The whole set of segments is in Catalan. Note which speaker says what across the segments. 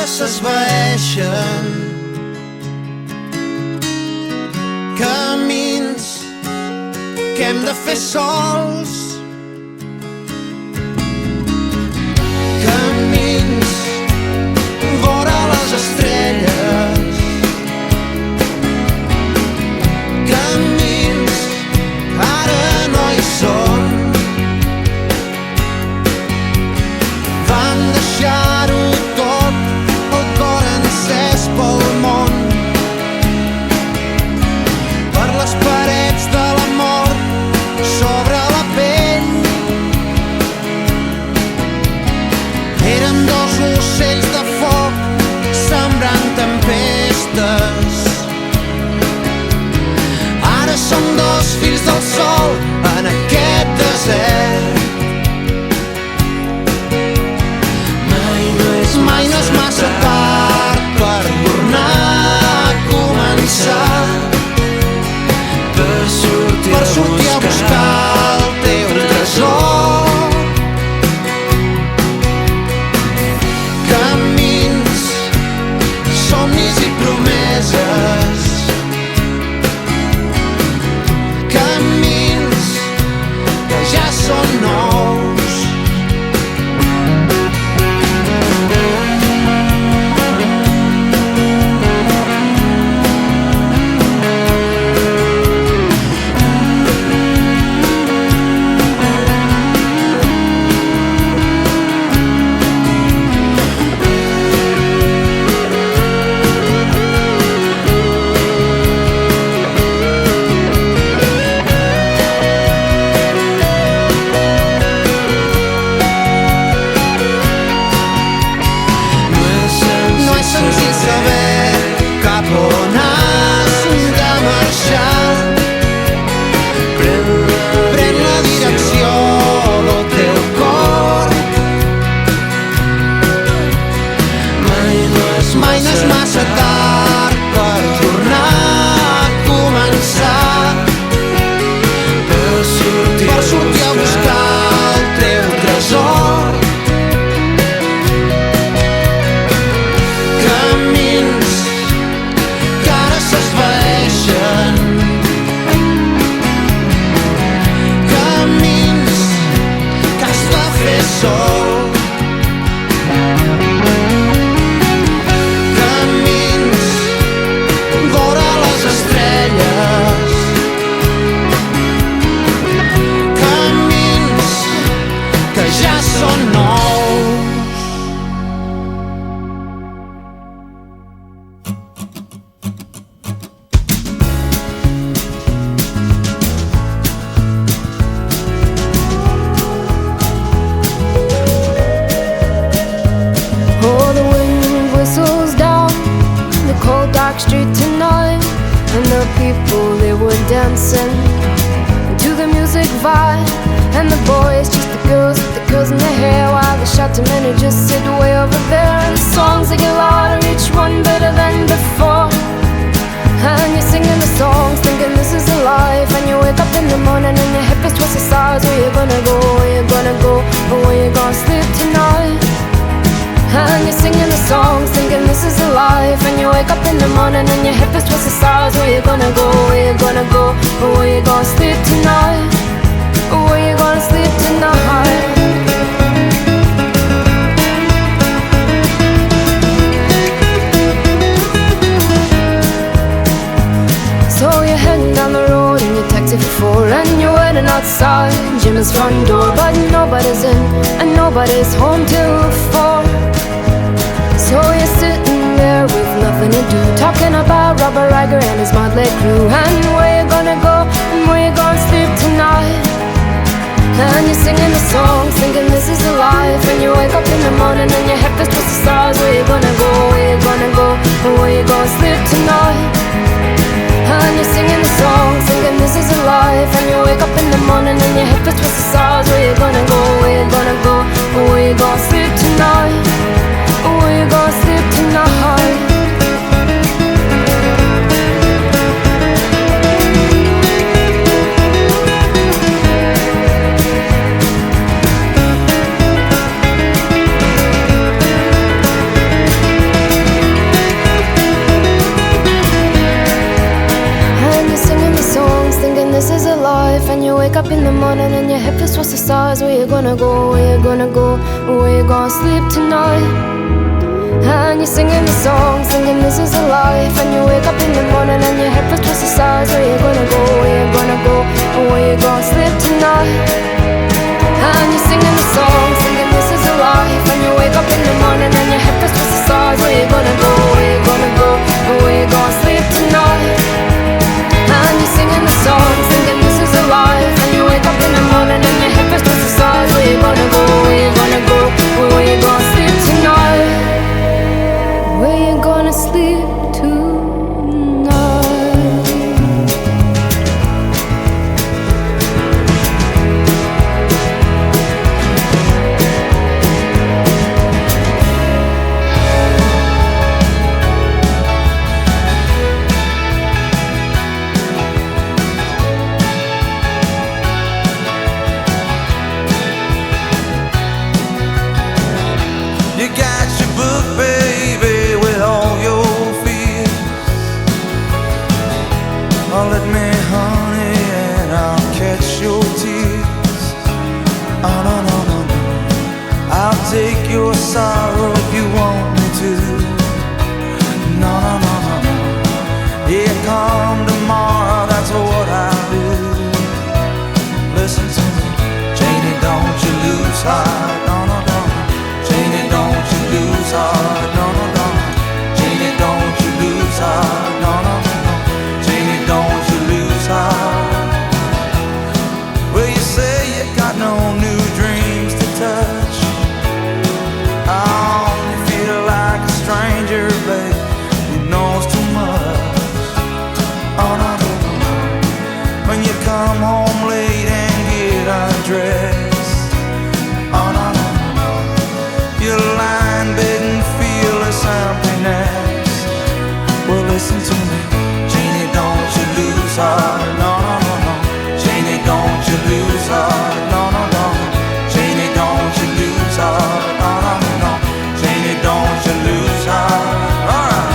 Speaker 1: s'esvaeixen, camins que hem de fer sols, camins vora les estrelles, camins ara no hi són, van deixar-ho tot, el cor encès pel món, per les parets de la mort sobre la pell. Érem dos ocells de foc sembrant tempestes, ara som dos fills del sol en aquest desert. Mai no és massa tard per tornar a començar, per sortir a buscar el teu tresor. Camins, somnis i promeses, camins que ja són nous. Mai no és massa tard per tornar a començar, per sortir a buscar el teu tresor. Camins que ara s'esvaeixen, camins que has de fer sol.
Speaker 2: Street tonight, and the people, they were dancing to the music vibe, and the boys just the girls with the curls in their hair, while the shouting men who just sit way over there. And the songs they get louder, each one better than before, and you're singing the songs thinking this is a life, and you wake up in the morning and your hip is twisted sides. Where you gonna go, where you gonna go, or where you gonna sleep tonight? And you're singing the songs thinking this is a life, and you wake up in the morning and your hip is twisted sides. Where you gonna go, where you gonna go, or where you gonna sleep tonight, or where you gonna sleep tonight? So you're heading down the road in your taxi for 4, and you're waiting outside Jim's front door, but nobody's in and nobody's home till 4. So you're sitting there with nothing to do, talking about Robert Riger and his motley crew, and where you gonna go and where you gonna sleep tonight. And you're singing the songs thinking this is a life, and you wake up in the morning and your head is twisted stars. Where you gonna go, where you gonna go, and where you gonna sleep tonight. And you're singing the songs thinking this is a life, and you wake up in the morning and your head is twisted stars. Where you gonna go, where you gonna go, and where you gonna sleep tonight, where you gonna sleep tonight. and you wake up in the morning and your head feels towards the stars. Where you gonna go, where you gonna go, where you gonna sleep tonight? And you're singing the song, singing this is a life. And you wake up in the morning and your head feels towards the stars. Where you gonna go, where you gonna go, where you gonna sleep tonight? And you're singing the song, singing this is a life. And you wake up in the morning and your head feels towards the stars. Where you gonna go, where you gonna go, where you gonna sleep tonight? And you're singing the song, singing this is a life. And you wake up in the morning and your head feels towards the stars. Where you gonna go, where you gonna go, where you gonna sleep tonight? Where you gonna sleep tonight?
Speaker 1: You got your book, baby, with all your fears. Oh, let me, honey, and I'll catch your tears. Oh, no, no, no, no. I'll take your sorrow if you want me to. No, no, no, no, no. Yeah, come tomorrow, that's what I'll do. Listen to me, Janie, don't you lose heart. No, no, no. Janie, don't you lose heart, no, no, no. Janie, don't you lose heart, no, no, no, no. Janie, don't you lose heart. Well, you say you got no new dreams to touch. Oh, you feel like a stranger, babe, who knows too much. Oh, no, no, no. When you come home late and get undressed. Oh, no, no. You're lying in bed and feel this emptiness. Well, listen to me, Janie, don't you lose heart, no, no, no, no. Janie, don't you lose heart, no, no, no. Janie, don't you lose heart, no, no, no, no. Janie, don't you lose heart. All right.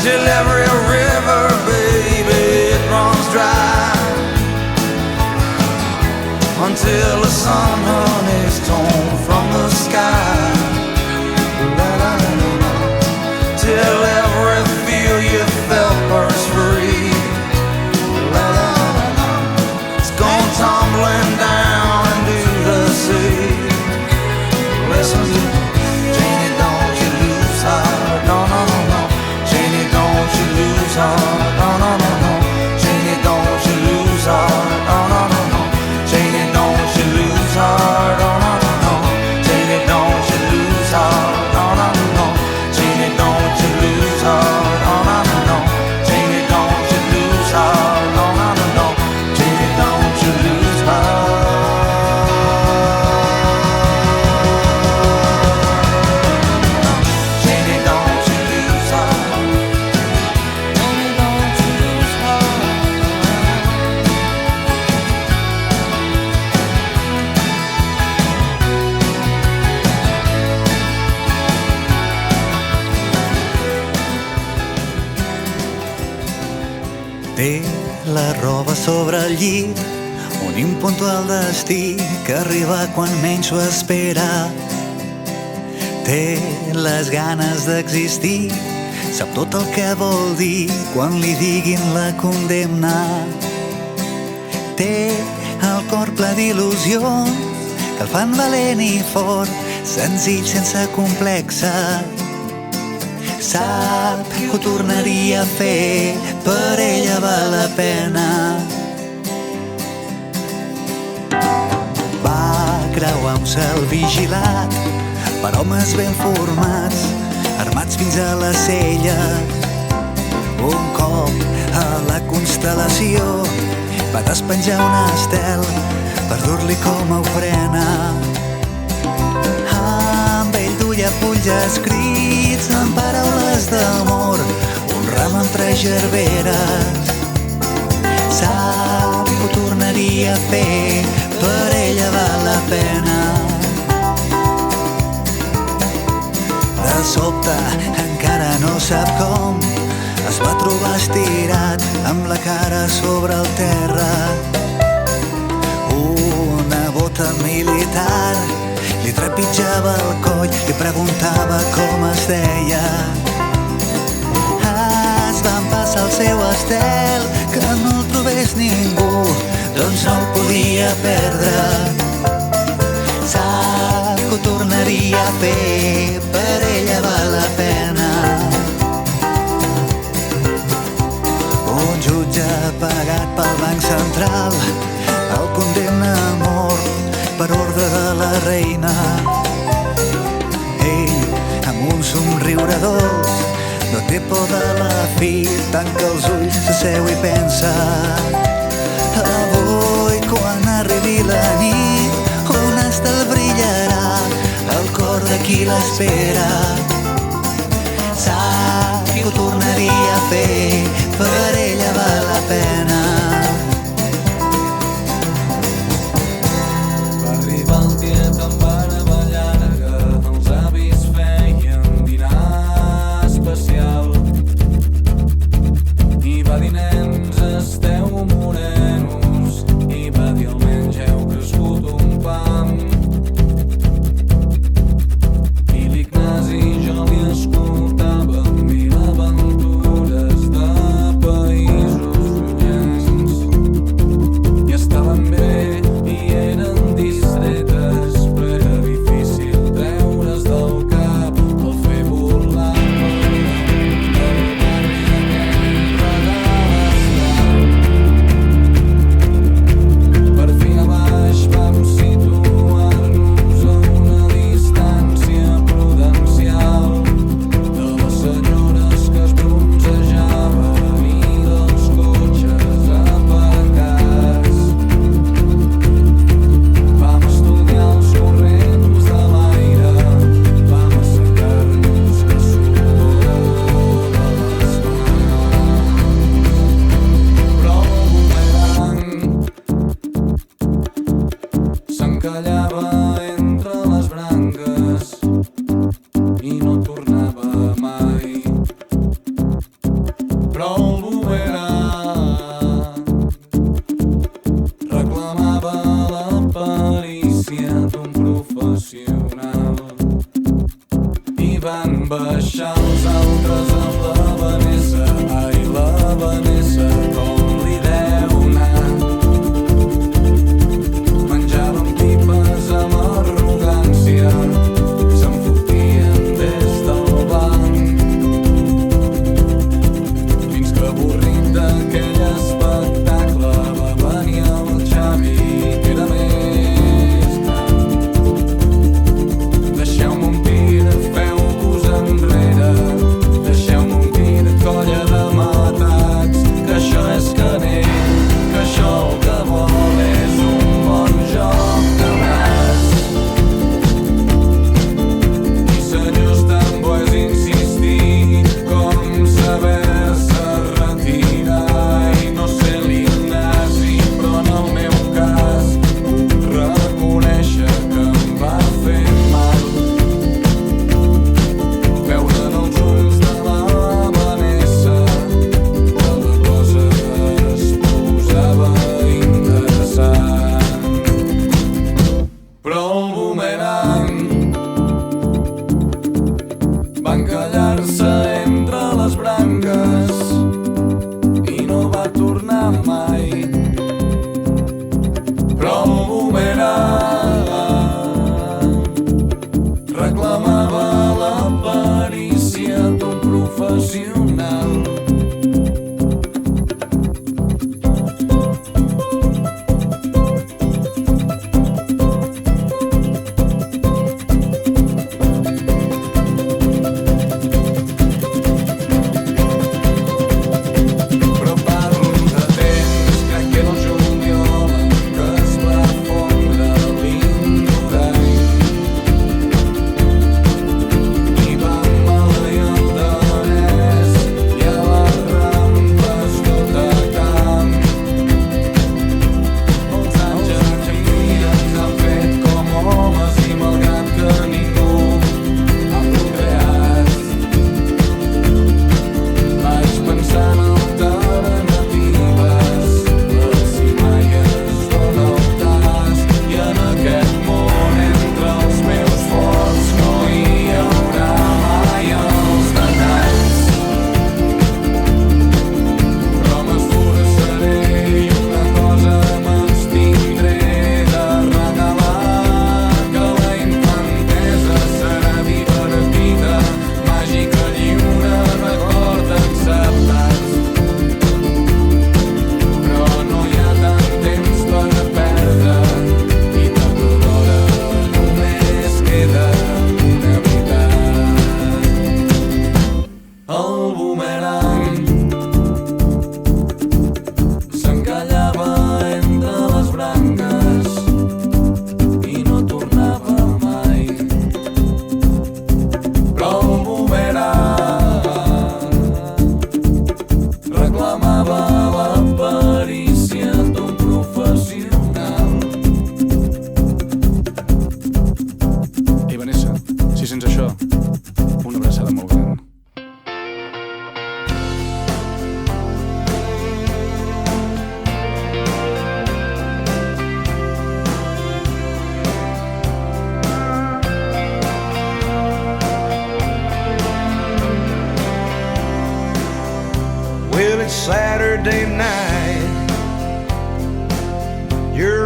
Speaker 1: Till every river, baby, it runs dry. Until the sun, honey, is torn from the sky. La, la, la, la, la. Till every feel you felt burst free. La, la, la, la, la. It's gone tumbling down into the sea. Listen to me, Janie, don't you lose heart, no, no, no, no. Janie, don't you lose heart, no, no, no, no. Janie, don't you lose heart, no, no, no, no. Janie, don't you lose heart, no, no, no, no. Janie, don't you lose heart, no, no, no, no. Janie, don't you lose heart, no, no, no, no. Janie, don't you lose heart, no, no, no, no. Janie, don't you lose heart. Janie, don't you lose heart. Janie, don't you lose heart.
Speaker 3: Té la roba sobre el llit, un impuntual destí que arriba quan menys ho espera. Té les ganes d'existir, sap tot el que vol dir quan li diguin la condemna. Té el cor ple d'il·lusions que el fan valent i fort, senzill sense complexa. Sap que ho tornaria a fer, per ella val la pena. Va creuar un cel vigilat per homes ben formats, armats fins a la cella. Un cop a la constel·lació va despenjar un estel per dur-li com a ofrena. full a full escrits en paraules d'amor, un ram entre gerberes. Sap que ho tornaria a fer, per ella val la pena. De sobte, encara no sap com, es va trobar estirat amb la cara sobre el terra. Una bota militar li trepitjava el coll i preguntava com es deia. Es van passar el seu estel, que no el trobés ningú, doncs no el podia perdre. Sap que ho tornaria a fer, per ella val la pena. Un jutge pagat pel Banc Central el condemna a mort per ordre de la reina. Ell, amb un somriure dolç, no té por de la fi, tanca els ulls, s'asseu i pensa: avui, quan arribi la nit, un estel brillarà al cor de qui l'espera. Sap que ho tornaria a fer, per ella val la pena.
Speaker 1: Va arribar el dia tan meravellada que els avis feien dinar especial. I va dir: nens, esteu morenos. I va dir: almenys heu crescut un pam. I l'Ignasi jo li escoltava mil aventures de països llunyans.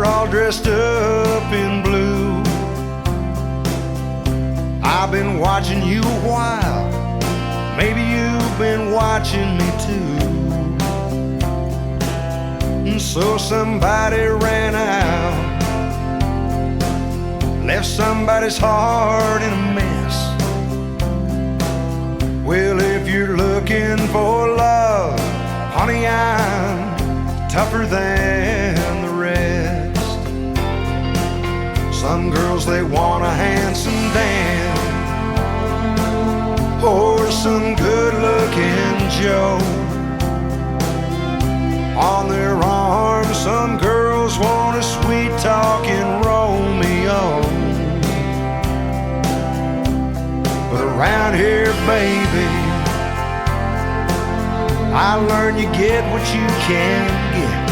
Speaker 4: They're all dressed up in blue. I've been watching you a while. Maybe you've been watching me too. And so somebody ran out, left somebody's heart in a mess. Well, if you're looking for love, honey, I'm tougher than the rest. Some girls, they want a handsome Dan, or some good-looking Joe. On their arms, some girls want a sweet-talking Romeo. But around here, baby, I learned you get what you can get.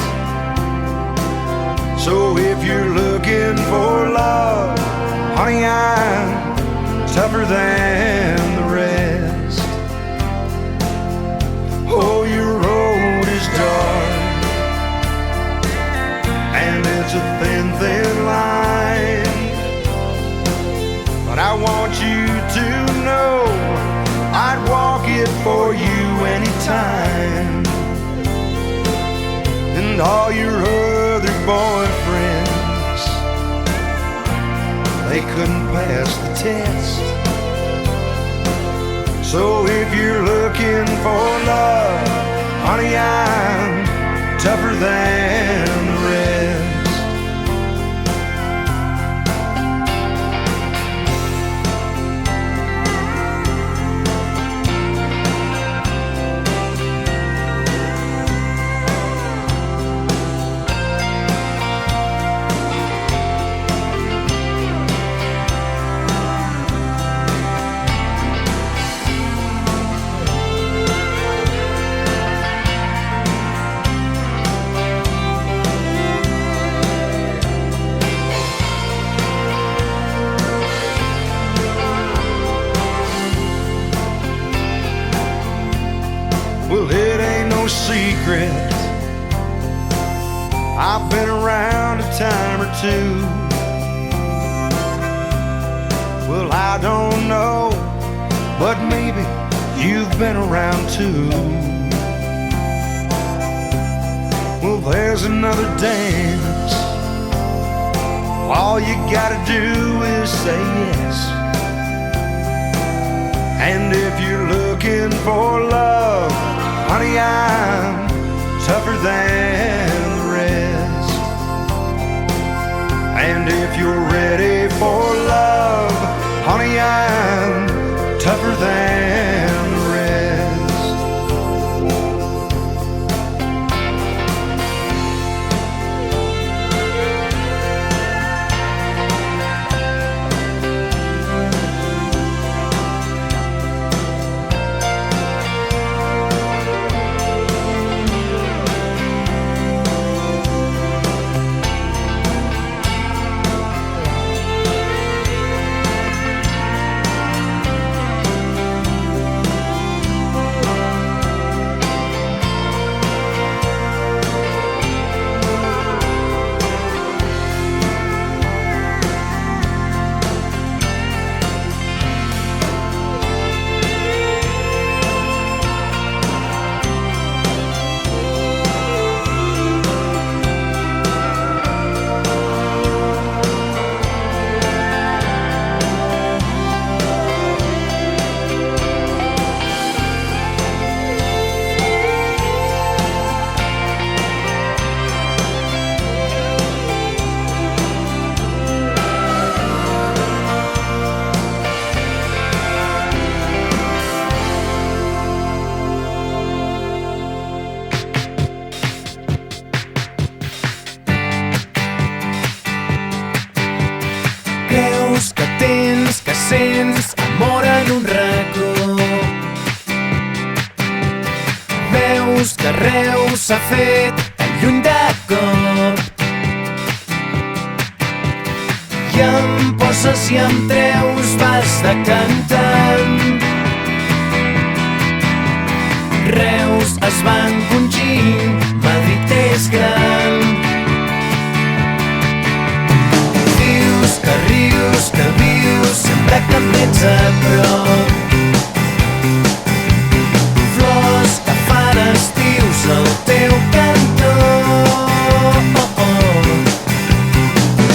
Speaker 4: So if you're looking for love, honey, I'm tougher than the rest. Oh, your road is dark, and it's a thin, thin line. But I want you to know I'd walk it for you anytime. And all your other boyfriends, they couldn't pass the test. So if you're looking for love, honey, I'm tougher than the rest. Well, it ain't no secret, I've been around a time or two. Well, I don't know, but maybe you've been around too. Well, there's another dance. All you gotta do is say yes. And if you're looking for love, honey, I'm tougher than the rest. And if you're ready for love, honey, I'm tougher than the rest.
Speaker 5: Creus que tens, que sents amor en un racó. Veus que Reus s'ha fet tan lluny de cop. I em poses i em treus, vas decantant. Reus es va encongint, Madrid és gran. sempre que em tens a prop. Flors que fan estius al teu cantó.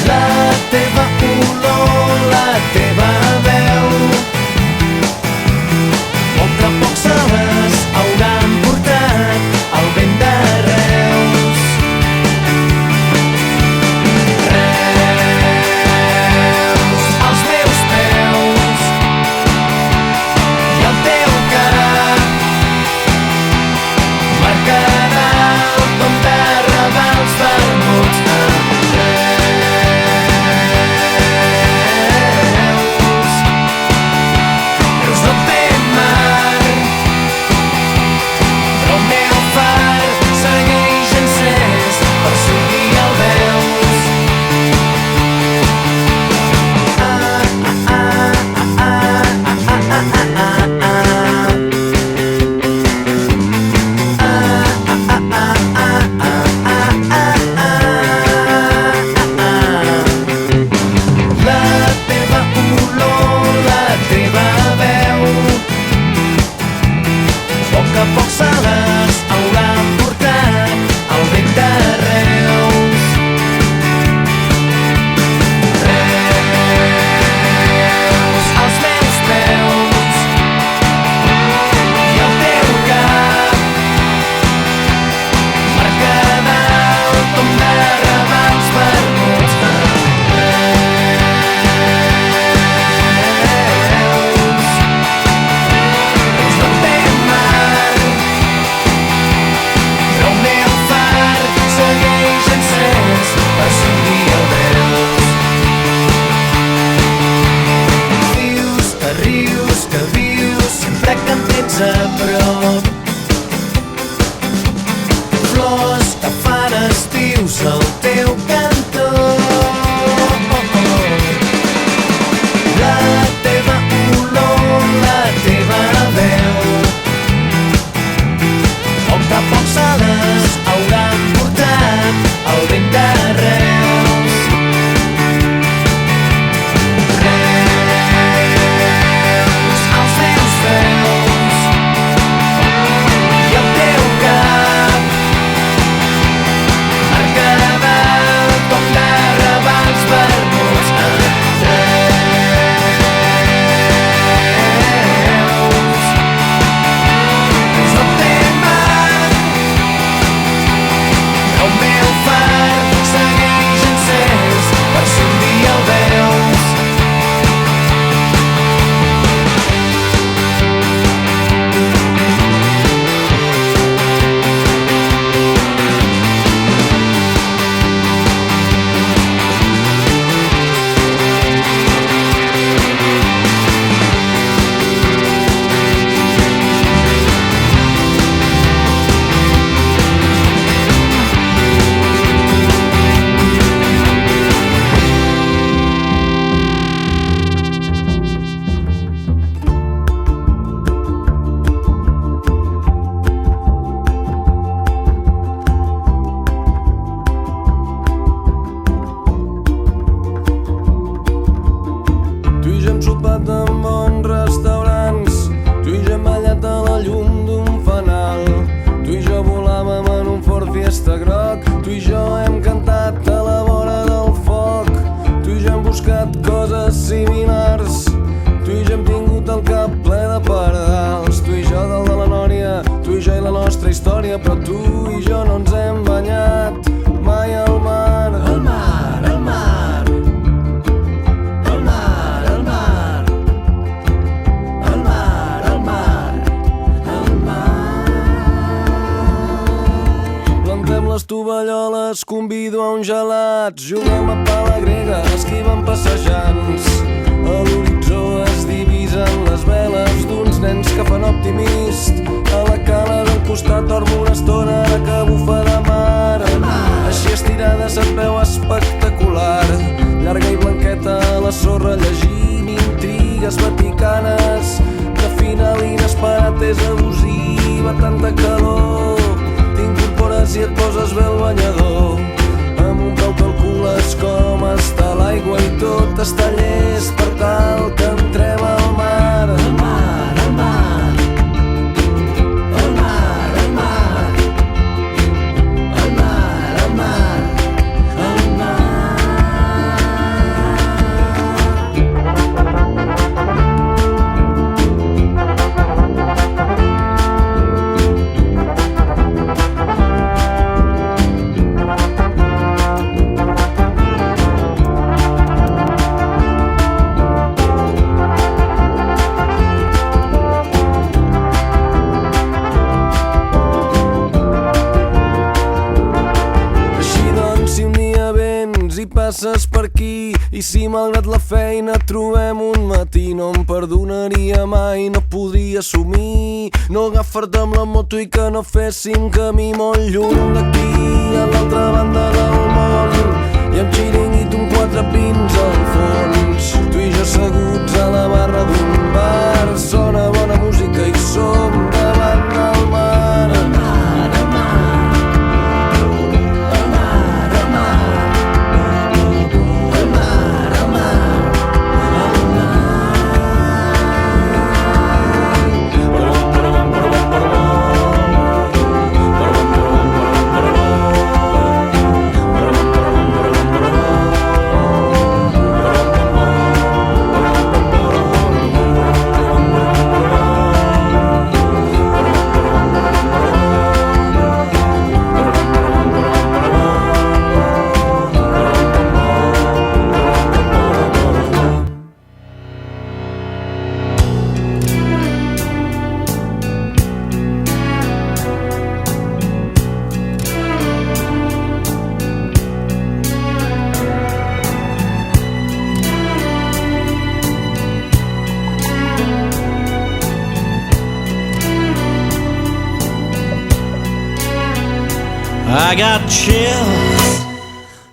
Speaker 5: La teva olor, la teva veu, poc a poc se les hauran portat el vent de Reus. Reus, als meus peus i el teu cap marcarà el tom de ravals vermuts. Reus no té mar, però el meu far segueix encès, per si un dia el veus. La teva olor, la teva veu, poc a poc se les hauran portat el vent de Reus. Reus, als meus peus i el teu cap marcarà el tom de ravals vermuts. Reus no té mar, però el meu far segueix encès, per si un dia el veus. Dius que rius, que vius, sempre que em tens a prop. Flors que fan estius al teu cantó. La teva olor, la teva veu, poc a poc se les hauran portat el vent de Reus. Reus, als meus peus i el teu cap marcarà el tom de ravals vermuts. Reus no té mar, però el meu far segueix encès, per si un dia el veus. Tu i jo hem sopat en bons restaurants, tu i jo hem ballat a la llum d'un fanal, tu i jo volàvem en un Ford Fiesta groc, tu i jo hem cantat a la vora del foc, tu i jo hem buscat coses similars, tu i jo hem tingut el cap ple de pardals, tu i jo dalt de la Nòria, tu i jo i la nostra història, però tu i jo no ens hem banyat mai al mar. Al mar, al mar, al mar, al mar, al mar, al mar, al mar. Plantem les tovalloles, convido a un gelat, juguem a pala grega, esquivem passejants. A l'horitzó es divisen les veles d'uns nens que fan optimist. A la cala del costat dormo una estona ara que bufa de mar. Així estirada se't veu espectacular, llarga i blanqueta a la sorra llegint intrigues vaticanes. De final inesperat és abusiva, tanta calor, t'incorpores i et poses bé el banyador. Amb un peu calcules com està l'aigua i tot està llest per tal que aquí. I si malgrat la feina trobem un matí, no em perdonaria mai, no podria assumir no agafar-te amb la moto i que no féssim camí molt lluny d'aquí, a l'altra banda del món, i amb xiringuito un quatre pins al fons, tu i jo asseguts a la barra d'un bar, sona bona música i som davant del mar.
Speaker 6: I got chills,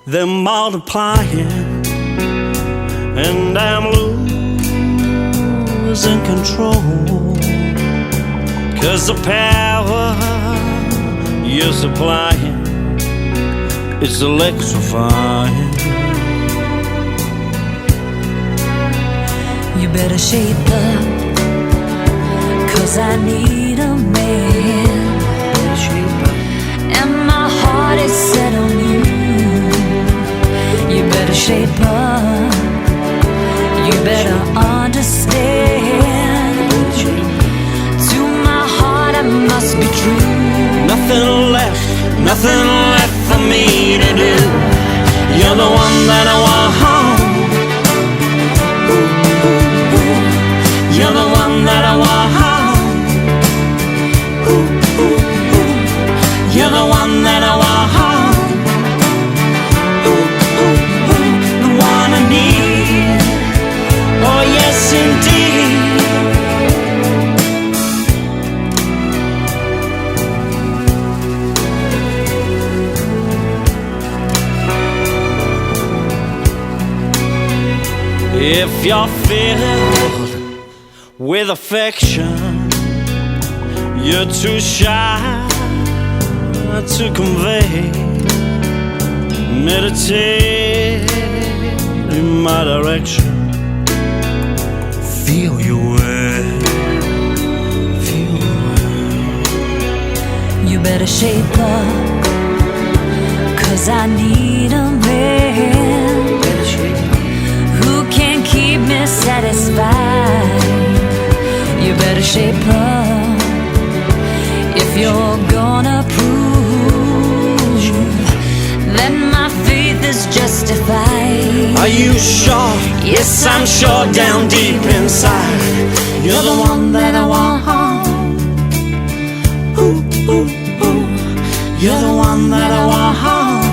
Speaker 6: they're multiplying, and I'm losing control, 'cause the power you're supplying is electrifying.
Speaker 7: You better shape up, 'cause I need a man. And my heart is set on you. You better shape up, you better understand. To my heart I must be true.
Speaker 6: Nothing left for me to do. You're the one that I want. You're the one that I want. You're the one that I want. The one I need. Oh yes indeed. If you're filled with affection, you're too shy to convey. Meditate in my direction. Feel your way. Feel your way.
Speaker 7: You better shape up, 'cause I need a man who can keep me satisfied. You better shape up if you're gonna prove that my faith is justified.
Speaker 6: Are you sure? Yes, I'm sure down deep inside. You're the one that I want. Ooh, ooh, ooh. You're the one that I want.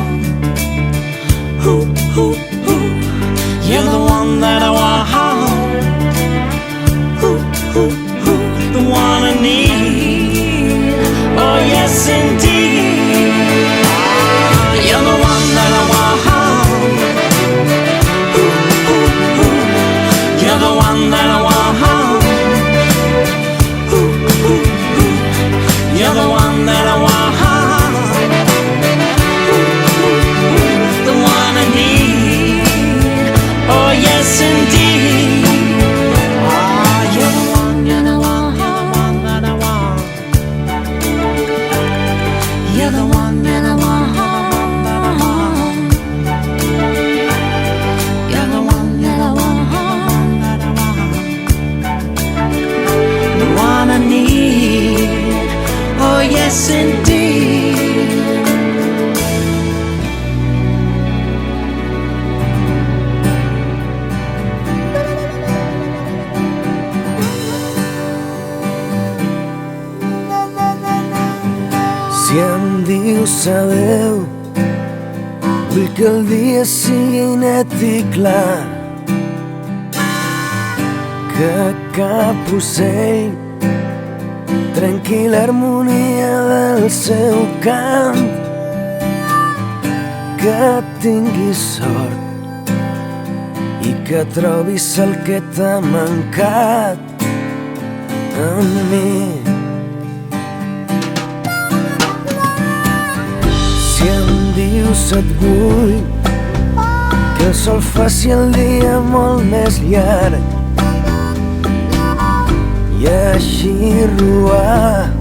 Speaker 6: Ooh, ooh, ooh. You're the one that I want. Ooh, ooh, ooh. The one I need. Oh yes indeed. You're the one that I want. Ooh, ooh, ooh. You're the one that I want. Ooh, ooh, ooh. You're the one that I want. Ooh, ooh, ooh. The one I need. Oh yes indeed. Ah, you're the one that I want. You're the one that I want. You're the one that I want. The one I need. Oh yes indeed.
Speaker 5: Si em dius sabeu, vull que el dia sigui net i clar, que cap ocell trenqui l'harmonia del seu cant, que tinguis sort i que trobis el que t'ha mancat en mi. Si em dius et vull que el sol faci el dia molt més llarg i així robar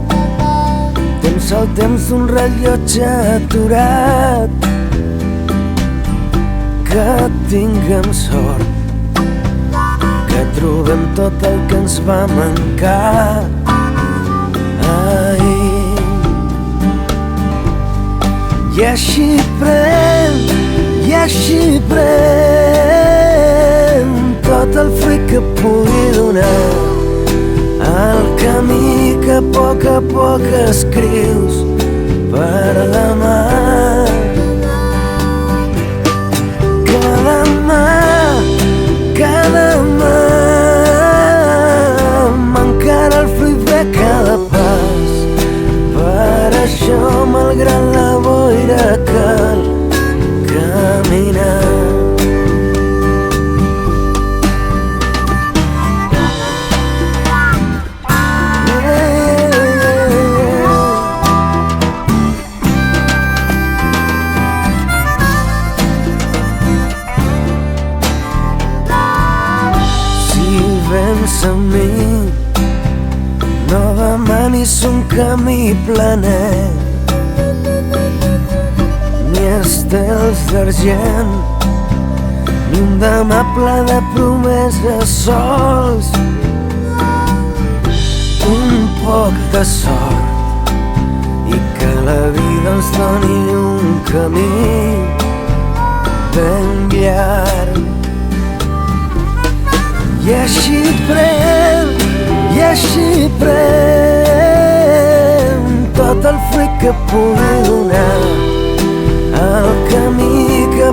Speaker 5: temps al temps d'un rellotge aturat, que tinguem sort, que trobem tot el que ens va mancar ahir. I així pren tot el fruit que pugui donar el camí que a poc escrius per demà. Cada mà m'encara el fruit de cada pas. Per això, malgrat la boira, cal caminar. Amb mi no demanis un camí planet ni estels d'argent ni un demà ple de promeses sols, un poc de sort i que la vida ens doni un camí ben llarg. I així pren tot el fruit que pugui donar el camí que a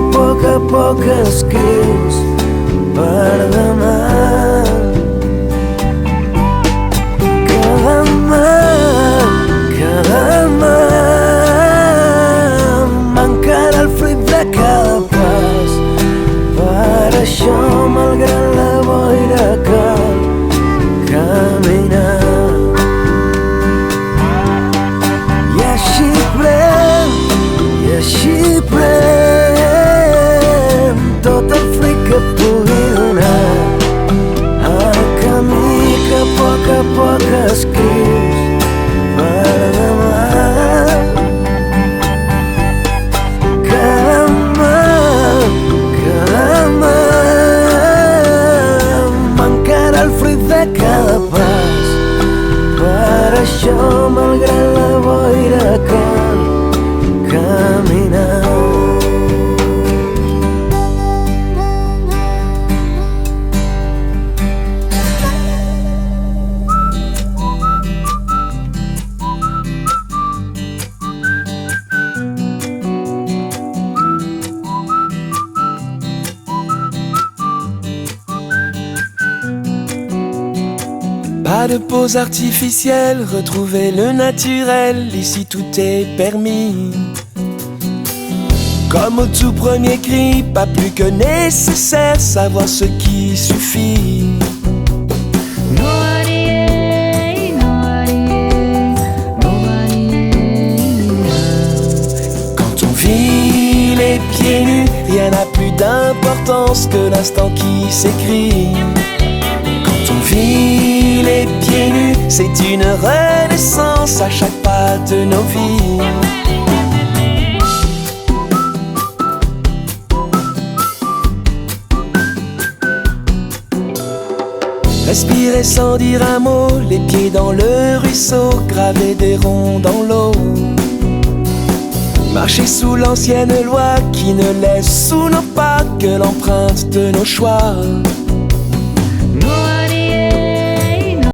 Speaker 5: poc escrius per demà. Cada mà m'encara el fruit de cada pas. Per això, malgrat la boira, cal caminar. I així pren tot el fruit que pugui donar el camí que a poc escrius per demà. Cada mà m'encara el fruit de cada pas. Per això, malgrat la boira, cal caminar.
Speaker 8: Pas de pose artificielle, retrouver le naturel, ici tout est permis. Comme au tout premier cri, pas plus que nécessaire, savoir ce qui suffit. Quand on vit les pieds nus, rien n'a plus d'importance que l'instant qui s'écrit. Quand on vit les pieds nus, c'est une renaissance à chaque pas de nos vies. Respirer sans dire un mot, les pieds dans le ruisseau, graver des ronds dans l'eau. Marcher sous l'ancienne loi qui ne laisse sous nos pas que l'empreinte de nos choix.